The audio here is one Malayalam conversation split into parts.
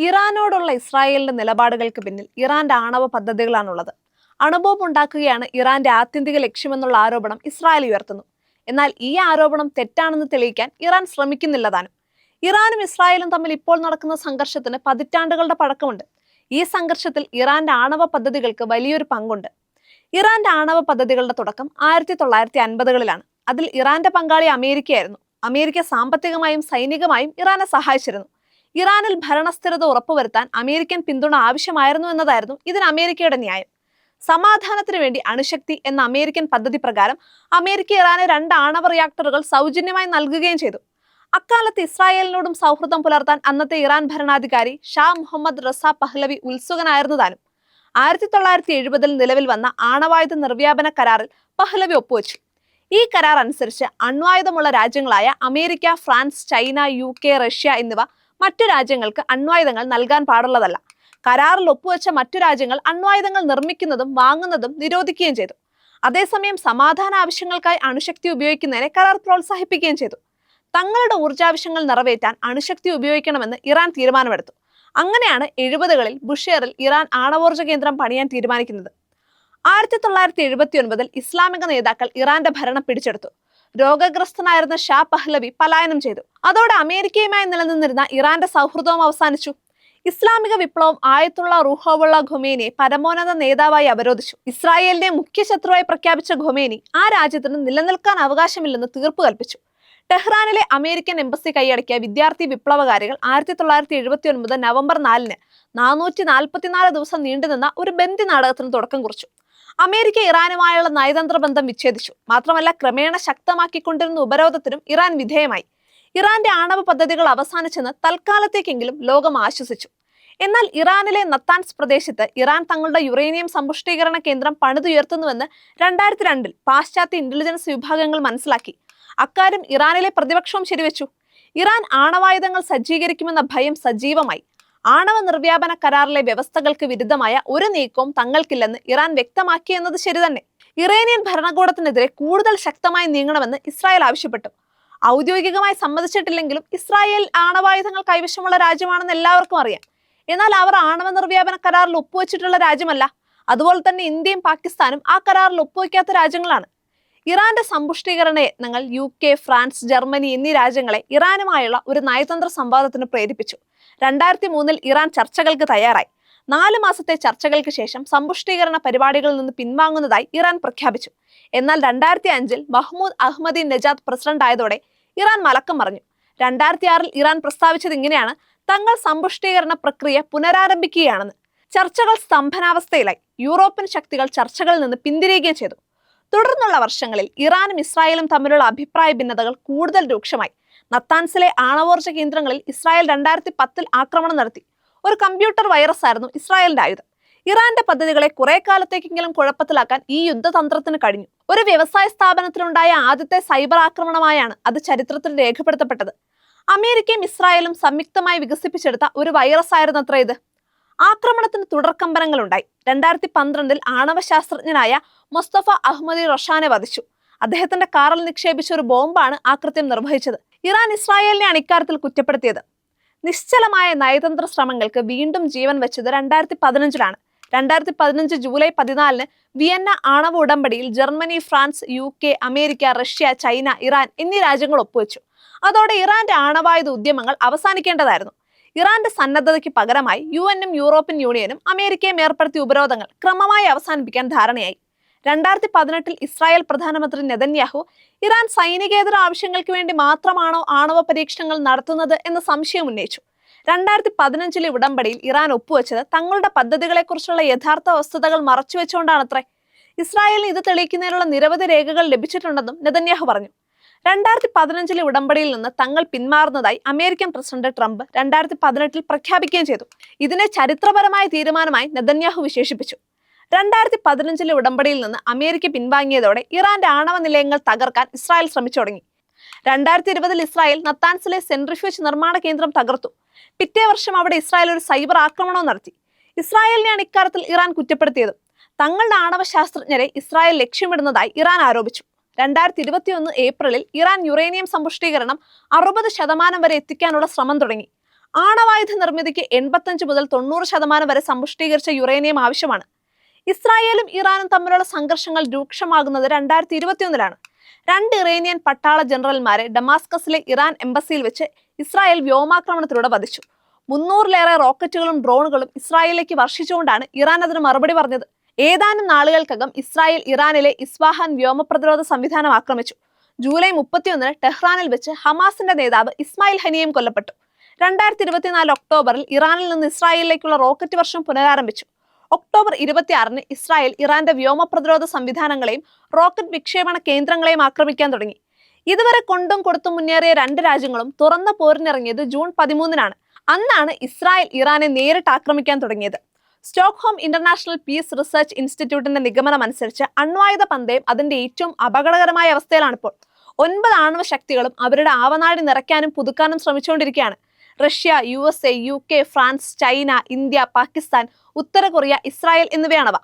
ഇറാനോടുള്ള ഇസ്രായേലിന്റെ നിലപാടുകൾക്ക് പിന്നിൽ ഇറാന്റെ ആണവ പദ്ധതികളാണുള്ളത്. അണുബോംബ് ഉണ്ടാക്കുകയാണ് ഇറാന്റെ ആത്യന്തിക ലക്ഷ്യമെന്നുള്ള ആരോപണം ഇസ്രായേൽ ഉയർത്തുന്നു. എന്നാൽ ഈ ആരോപണം തെറ്റാണെന്ന് തെളിയിക്കാൻ ഇറാൻ ശ്രമിക്കുന്നില്ലതാനും. ഇറാനും ഇസ്രായേലും തമ്മിൽ ഇപ്പോൾ നടക്കുന്ന സംഘർഷത്തിന് പതിറ്റാണ്ടുകളുടെ പഴക്കമുണ്ട്. ഈ സംഘർഷത്തിൽ ഇറാന്റെ ആണവ പദ്ധതികൾക്ക് വലിയൊരു പങ്കുണ്ട്. ഇറാന്റെ ആണവ പദ്ധതികളുടെ തുടക്കം 1950കളിലാണ്. അതിൽ ഇറാന്റെ പങ്കാളി അമേരിക്കയായിരുന്നു. അമേരിക്ക സാമ്പത്തികമായും സൈനികമായും ഇറാനെ സഹായിച്ചിരുന്നു. ഇറാനിൽ ഭരണസ്ഥിരത ഉറപ്പുവരുത്താൻ അമേരിക്കൻ പിന്തുണ ആവശ്യമായിരുന്നു എന്നതായിരുന്നു ഇതിന് അമേരിക്കയുടെ ന്യായം. സമാധാനത്തിനു വേണ്ടി അണുശക്തി എന്ന അമേരിക്കൻ പദ്ധതി പ്രകാരം അമേരിക്ക ഇറാന് 2 ആണവ റിയാക്ടറുകൾ സൗജന്യമായി നൽകുകയും ചെയ്തു. അക്കാലത്ത് ഇസ്രായേലിനോടും സൗഹൃദം പുലർത്താൻ അന്നത്തെ ഇറാൻ ഭരണാധികാരി ഷാ മുഹമ്മദ് റസ പഹ്ലവി ഉത്സുകനായിരുന്നു താനും. 1970 നിലവിൽ വന്ന ആണവായുധ നിർവ്യാപന കരാറിൽ പഹ്ലവി ഒപ്പുവെച്ചു. ഈ കരാർ അനുസരിച്ച് അണ്വായുധമുള്ള രാജ്യങ്ങളായ America, France, China, UK, Russia എന്നിവ മറ്റു രാജ്യങ്ങൾക്ക് അണ്വായുധങ്ങൾ നൽകാൻ പാടുള്ളതല്ല. കരാറിൽ ഒപ്പുവെച്ച മറ്റു രാജ്യങ്ങൾ അണ്വായുധങ്ങൾ നിർമ്മിക്കുന്നതും വാങ്ങുന്നതും നിരോധിക്കുകയും ചെയ്തു. അതേസമയം സമാധാന ആവശ്യങ്ങൾക്കായി അണുശക്തി ഉപയോഗിക്കുന്നതിനെ കരാർ പ്രോത്സാഹിപ്പിക്കുകയും ചെയ്തു. തങ്ങളുടെ ഊർജാവശ്യങ്ങൾ നിറവേറ്റാൻ അണുശക്തി ഉപയോഗിക്കണമെന്ന് ഇറാൻ തീരുമാനമെടുത്തു. അങ്ങനെയാണ് 70കളിൽ ബുഷേറിൽ ഇറാൻ ആണവോർജ്ജ കേന്ദ്രം പണിയാൻ തീരുമാനിക്കുന്നത്. 1979 ഇസ്ലാമിക നേതാക്കൾ ഇറാന്റെ ഭരണം പിടിച്ചെടുത്തു. രോഗഗ്രസ്തനായിരുന്ന ഷാ പഹ്ലവി പലായനം ചെയ്തു. അതോടെ അമേരിക്കയുമായി നിലനിന്നിരുന്ന ഇറാന്റെ സൗഹൃദവും അവസാനിച്ചു. ഇസ്ലാമിക വിപ്ലവം ആയത്തുള്ള റൂഹുള്ള ഖൊമേനിയെ പരമോന്നത നേതാവായി അവരോധിച്ചു. ഇസ്രായേലിനെ മുഖ്യ ശത്രുവായി പ്രഖ്യാപിച്ച ഖൊമേനി ആ രാജ്യത്തിന് നിലനിൽക്കാൻ അവകാശമില്ലെന്ന് തീർപ്പ് കൽപ്പിച്ചു. ടെഹ്റാനിലെ അമേരിക്കൻ എംബസി കൈയടക്കിയ വിദ്യാർത്ഥി വിപ്ലവകാരികൾ 1979 നവംബർ 4-ന് 444 ദിവസം നീണ്ടുനിന്ന ഒരു ബന്ദി നാടകത്തിന് തുടക്കം കുറിച്ചു. അമേരിക്ക ഇറാനുമായുള്ള നയതന്ത്ര ബന്ധം വിച്ഛേദിച്ചു. മാത്രമല്ല, ക്രമേണ ശക്തമാക്കിക്കൊണ്ടിരുന്ന ഉപരോധത്തിനും ഇറാൻ വിധേയമായി. ഇറാന്റെ ആണവ പദ്ധതികൾ അവസാനിച്ചെന്ന് തൽക്കാലത്തേക്കെങ്കിലും ലോകം ആശ്വസിച്ചു. എന്നാൽ ഇറാനിലെ നത്താൻസ് പ്രദേശത്ത് ഇറാൻ തങ്ങളുടെ യുറേനിയം സമ്പുഷ്ടീകരണ കേന്ദ്രം പണിതുയർത്തുന്നുവെന്ന് 2002 പാശ്ചാത്യ ഇന്റലിജൻസ് വിഭാഗങ്ങൾ മനസ്സിലാക്കി. അക്കാര്യം ഇറാനിലെ പ്രതിപക്ഷവും ശരിവെച്ചു. ഇറാൻ ആണവായുധങ്ങൾ സജ്ജീകരിക്കുമെന്ന ഭയം സജീവമായി. ആണവ നിർവ്യാപന കരാറിലെ വ്യവസ്ഥകൾക്ക് വിരുദ്ധമായ ഒരു നീക്കവും തങ്ങൾക്കില്ലെന്ന് ഇറാൻ വ്യക്തമാക്കിയെന്നത് ശരിതന്നെ. ഇറാനിയൻ ഭരണകൂടത്തിനെതിരെ കൂടുതൽ ശക്തമായി നീങ്ങണമെന്ന് ഇസ്രായേൽ ആവശ്യപ്പെട്ടു. ഔദ്യോഗികമായി സമ്മതിച്ചിട്ടില്ലെങ്കിലും ഇസ്രായേൽ ആണവായുധങ്ങൾ കൈവശമുള്ള രാജ്യമാണെന്ന് എല്ലാവർക്കും അറിയാം. എന്നാൽ അവർ ആണവ നിർവ്യാപന കരാറിൽ ഒപ്പുവെച്ചിട്ടുള്ള രാജ്യമല്ല. അതുപോലെ തന്നെ ഇന്ത്യയും പാകിസ്ഥാനും ആ കരാറിൽ ഒപ്പുവെക്കാത്ത രാജ്യങ്ങളാണ്. ഇറാന്റെ സമ്പുഷ്ടീകരണ യത്നങ്ങൾ UK, ഫ്രാൻസ്, ജർമ്മനി എന്നീ രാജ്യങ്ങളെ ഇറാനുമായുള്ള ഒരു നയതന്ത്ര സംവാദത്തിന് പ്രേരിപ്പിച്ചു. 2003 ഇറാൻ ചർച്ചകൾക്ക് തയ്യാറായി. 4 മാസത്തെ ചർച്ചകൾക്ക് ശേഷം സമ്പുഷ്ടീകരണ പരിപാടികളിൽ നിന്ന് പിൻവാങ്ങുന്നതായി ഇറാൻ പ്രഖ്യാപിച്ചു. എന്നാൽ 2005 മഹ്മൂദ് അഹ്മദി നജാദ് പ്രസിഡന്റ് ആയതോടെ ഇറാൻ മലക്കം മറിഞ്ഞു. 2006 ഇറാൻ പ്രസ്താവിച്ചത് ഇങ്ങനെയാണ്: തങ്ങൾ സമ്പുഷ്ടീകരണ പ്രക്രിയ പുനരാരംഭിക്കുകയാണെന്ന്. ചർച്ചകൾ സ്തംഭനാവസ്ഥയിലായി. യൂറോപ്യൻ ശക്തികൾ ചർച്ചകളിൽ നിന്ന് പിന്തിരിയുകയും ചെയ്തു. തുടർന്നുള്ള വർഷങ്ങളിൽ ഇറാനും ഇസ്രായേലും തമ്മിലുള്ള അഭിപ്രായ ഭിന്നതകൾ കൂടുതൽ രൂക്ഷമായി. നത്താൻസിലെ ആണവോർജ്ജ കേന്ദ്രങ്ങളിൽ ഇസ്രായേൽ 2010 ആക്രമണം നടത്തി. ഒരു കമ്പ്യൂട്ടർ വൈറസ് ആയിരുന്നു ഇസ്രായേലിന്റെ ആയുധം. ഇറാന്റെ പദ്ധതികളെ കുറെ കാലത്തേക്കെങ്കിലും കുഴപ്പത്തിലാക്കാൻ ഈ യുദ്ധതന്ത്രത്തിന് കഴിഞ്ഞു. ഒരു വ്യവസായ സ്ഥാപനത്തിലുണ്ടായ ആദ്യത്തെ സൈബർ ആക്രമണമായാണ് അത് ചരിത്രത്തിൽ രേഖപ്പെടുത്തപ്പെട്ടത്. അമേരിക്കയും ഇസ്രായേലും സംയുക്തമായി വികസിപ്പിച്ചെടുത്ത ഒരു വൈറസ് ആയിരുന്നത്ര ഇത്. ആക്രമണത്തിന് തുടർക്കമ്പനങ്ങളുണ്ടായി. 2012 ആണവശാസ്ത്രജ്ഞനായ മൊസ്തഫ അഹ്മദി റൊഷാനെ വധിച്ചു. അദ്ദേഹത്തിന്റെ കാറിൽ നിക്ഷേപിച്ച ഒരു ബോംബാണ് ആ കൃത്യം നിർവഹിച്ചത്. ഇറാൻ ഇസ്രായേലിനെയാണ് ഇക്കാര്യത്തിൽ കുറ്റപ്പെടുത്തിയത്. നിശ്ചലമായ നയതന്ത്ര ശ്രമങ്ങൾക്ക് വീണ്ടും ജീവൻ വെച്ചത് 2015-ലാണ്. 2015 ജൂലൈ 14-ന് വിയന്ന ആണവ ഉടമ്പടിയിൽ Germany, France, UK, America, Russia, China, Iran എന്നീ രാജ്യങ്ങൾ ഒപ്പുവെച്ചു. അതോടെ ഇറാന്റെ ആണവായുധ ഉദ്യമങ്ങൾ അവസാനിക്കേണ്ടതായിരുന്നു. ഇറാന്റെ സന്നദ്ധതയ്ക്ക് പകരമായി UN-ഉം യൂറോപ്യൻ യൂണിയനും അമേരിക്കയും ഏർപ്പെടുത്തിയ ഉപരോധങ്ങൾ ക്രമമായി അവസാനിപ്പിക്കാൻ ധാരണയായി. 2018 ഇസ്രായേൽ പ്രധാനമന്ത്രി നെതന്യാഹു ഇറാൻ സൈനികേതര ആവശ്യങ്ങൾക്ക് വേണ്ടി മാത്രമാണോ ആണവ പരീക്ഷണങ്ങൾ നടത്തുന്നത് എന്ന സംശയം ഉന്നയിച്ചു. 2015 ഉടമ്പടിയിൽ ഇറാൻ ഒപ്പുവെച്ചത് തങ്ങളുടെ പദ്ധതികളെക്കുറിച്ചുള്ള യഥാർത്ഥ വസ്തുതകൾ മറച്ചുവെച്ചുകൊണ്ടാണത്രേ. ഇസ്രായേലിന് ഇത് തെളിയിക്കുന്നതിനുള്ള നിരവധി രേഖകൾ ലഭിച്ചിട്ടുണ്ടെന്നും നെതന്യാഹു പറഞ്ഞു. 2015 ഉടമ്പടിയിൽ നിന്ന് തങ്ങൾ പിന്മാറുന്നതായി അമേരിക്കൻ പ്രസിഡന്റ് ട്രംപ് 2018 പ്രഖ്യാപിക്കുകയും ചെയ്തു. ഇതിനെ ചരിത്രപരമായ തീരുമാനമായി നെതന്യാഹു വിശേഷിപ്പിച്ചു. 2015 ഉടമ്പടിയിൽ നിന്ന് അമേരിക്ക പിൻവാങ്ങിയതോടെ ഇറാന്റെ ആണവ നിലയങ്ങൾ തകർക്കാൻ ഇസ്രായേൽ ശ്രമിച്ചു തുടങ്ങി. 2020 ഇസ്രായേൽ നത്താൻസിലെ സെൻട്രിഫ്യൂജ് നിർമ്മാണ കേന്ദ്രം തകർത്തു. പിറ്റേ വർഷം അവിടെ ഇസ്രായേൽ ഒരു സൈബർ ആക്രമണവും നടത്തി. ഇസ്രായേലിനെയാണ് ഇക്കാര്യത്തിൽ ഇറാൻ കുറ്റപ്പെടുത്തിയത്. തങ്ങളുടെ ആണവ ശാസ്ത്രജ്ഞരെ ഇസ്രായേൽ ലക്ഷ്യമിടുന്നതായി ഇറാൻ ആരോപിച്ചു. 2021 ഏപ്രിലിൽ ഇറാൻ യുറേനിയം സമ്പുഷ്ടീകരണം 60% വരെ എത്തിക്കാനുള്ള ശ്രമം തുടങ്ങി. ആണവായുധ നിർമ്മിതിക്ക് 85 മുതൽ 90% വരെ സമ്പുഷ്ടീകരിച്ച യുറേനിയം ആവശ്യമാണ്. ഇസ്രായേലും ഇറാനും തമ്മിലുള്ള സംഘർഷങ്ങൾ രൂക്ഷമാകുന്നത് 2021-ലാണ്. 2 ഇറാനിയൻ പട്ടാള ജനറൽമാരെ ഡമാസ്കസിലെ ഇറാൻ എംബസിയിൽ വെച്ച് ഇസ്രായേൽ വ്യോമാക്രമണത്തിലൂടെ വധിച്ചു. 300-ലേറെ റോക്കറ്റുകളും ഡ്രോണുകളും ഇസ്രായേലിലേക്ക് വർഷിച്ചുകൊണ്ടാണ് ഇറാൻ അതിന് മറുപടി പറഞ്ഞത്. ഏതാനും നാളുകൾക്കകം ഇസ്രായേൽ ഇറാനിലെ ഇസ്വാഹാൻ വ്യോമപ്രതിരോധ സംവിധാനം ആക്രമിച്ചു. ജൂലൈ 31-ന് ടെഹ്റാനിൽ വെച്ച് ഹമാസിന്റെ നേതാവ് ഇസ്മായിൽ ഹനിയയും കൊല്ലപ്പെട്ടു. 2024 ഒക്ടോബറിൽ ഇറാനിൽ നിന്ന് ഇസ്രായേലിലേക്കുള്ള റോക്കറ്റ് വർഷം പുനരാരംഭിച്ചു. ഒക്ടോബർ 26-ന് ഇസ്രായേൽ ഇറാന്റെ വ്യോമപ്രതിരോധ സംവിധാനങ്ങളെയും റോക്കറ്റ് വിക്ഷേപണ കേന്ദ്രങ്ങളെയും ആക്രമിക്കാൻ തുടങ്ങി. ഇതുവരെ കൊണ്ടും കൊടുത്തും മുന്നേറിയ 2 രാജ്യങ്ങളും തുറന്ന പോരിനിറങ്ങിയത് ജൂൺ 13-നാണ്. അന്നാണ് ഇസ്രായേൽ ഇറാനെ നേരിട്ട് ആക്രമിക്കാൻ തുടങ്ങിയത്. സ്റ്റോക്ക്ഹോം ഇന്റർനാഷണൽ പീസ് റിസർച്ച് ഇൻസ്റ്റിറ്റ്യൂട്ടിന്റെ നിഗമനം അനുസരിച്ച് അണ്വായുധ പന്തയം അതിന്റെ ഏറ്റവും അപകടകരമായ അവസ്ഥയിലാണിപ്പോൾ. 9 ആണവ ശക്തികളും അവരുടെ ആവനാഴി നിറയ്ക്കാനും പുതുക്കാനും ശ്രമിച്ചുകൊണ്ടിരിക്കുകയാണ്. Russia, USA, UK, France, China, India, Pakistan, ഉത്തര കൊറിയ, ഇസ്രായേൽ എന്നിവയാണവ.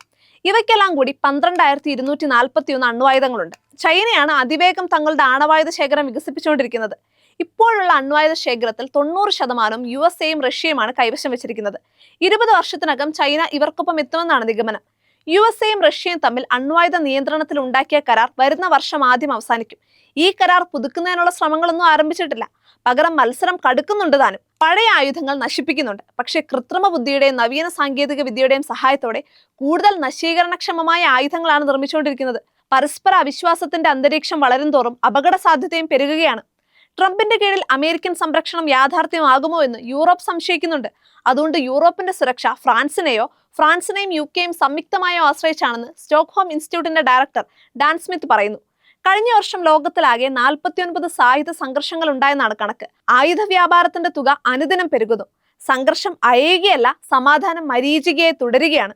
ഇവയ്ക്കെല്ലാം കൂടി 12,241 അണ്വായുധങ്ങളുണ്ട്. ചൈനയാണ് അതിവേഗം തങ്ങളുടെ ആണവായുധ ശേഖരം വികസിപ്പിച്ചുകൊണ്ടിരിക്കുന്നത്. ഇപ്പോഴുള്ള അണ്വായുധ ശേഖരത്തിൽ 90% USA-യും റഷ്യയുമാണ് കൈവശം വെച്ചിരിക്കുന്നത്. 20 വർഷത്തിനകം ചൈന ഇവർക്കൊപ്പം എത്തുമെന്നാണ് നിഗമനം. USA-യും റഷ്യയും തമ്മിൽ അണ്വായുധ നിയന്ത്രണത്തിൽ ഉണ്ടാക്കിയ കരാർ വരുന്ന വർഷം ആദ്യം അവസാനിക്കും. ഈ കരാർ പുതുക്കുന്നതിനുള്ള ശ്രമങ്ങളൊന്നും ആരംഭിച്ചിട്ടില്ല. പകരം മത്സരം കടുക്കുന്നുണ്ട് താനും. പഴയ ആയുധങ്ങൾ നശിപ്പിക്കുന്നുണ്ട്. പക്ഷേ കൃത്രിമ ബുദ്ധിയുടെയും നവീന സാങ്കേതിക വിദ്യയുടെയും സഹായത്തോടെ കൂടുതൽ നശീകരണക്ഷമമായ ആയുധങ്ങളാണ് നിർമ്മിച്ചുകൊണ്ടിരിക്കുന്നത്. പരസ്പര അവിശ്വാസത്തിന്റെ അന്തരീക്ഷം വളരും തോറും അപകട സാധ്യതയും പെരുകുകയാണ്. ട്രംപിന്റെ കീഴിൽ അമേരിക്കൻ സംരക്ഷണം യാഥാർത്ഥ്യമാകുമോ എന്ന് യൂറോപ്പ് സംശയിക്കുന്നുണ്ട്. അതുകൊണ്ട് യൂറോപ്പിന്റെ സുരക്ഷ ഫ്രാൻസിനെയും UK-യും സംയുക്തമായോ ആശ്രയിച്ചാണെന്ന് സ്റ്റോക്ക്ഹോം ഇൻസ്റ്റിറ്റ്യൂട്ടിന്റെ ഡയറക്ടർ ഡാൻ സ്മിത്ത് പറയുന്നു. കഴിഞ്ഞ വർഷം ലോകത്തിലാകെ 49 സായുധ സംഘർഷങ്ങൾ ഉണ്ടായെന്നാണ് കണക്ക്. ആയുധ വ്യാപാരത്തിന്റെ തുക അനുദിനം പെരുകുന്നു. സംഘർഷം അയയുകയല്ല, സമാധാനം മരീചികയായി തുടരുകയാണ്.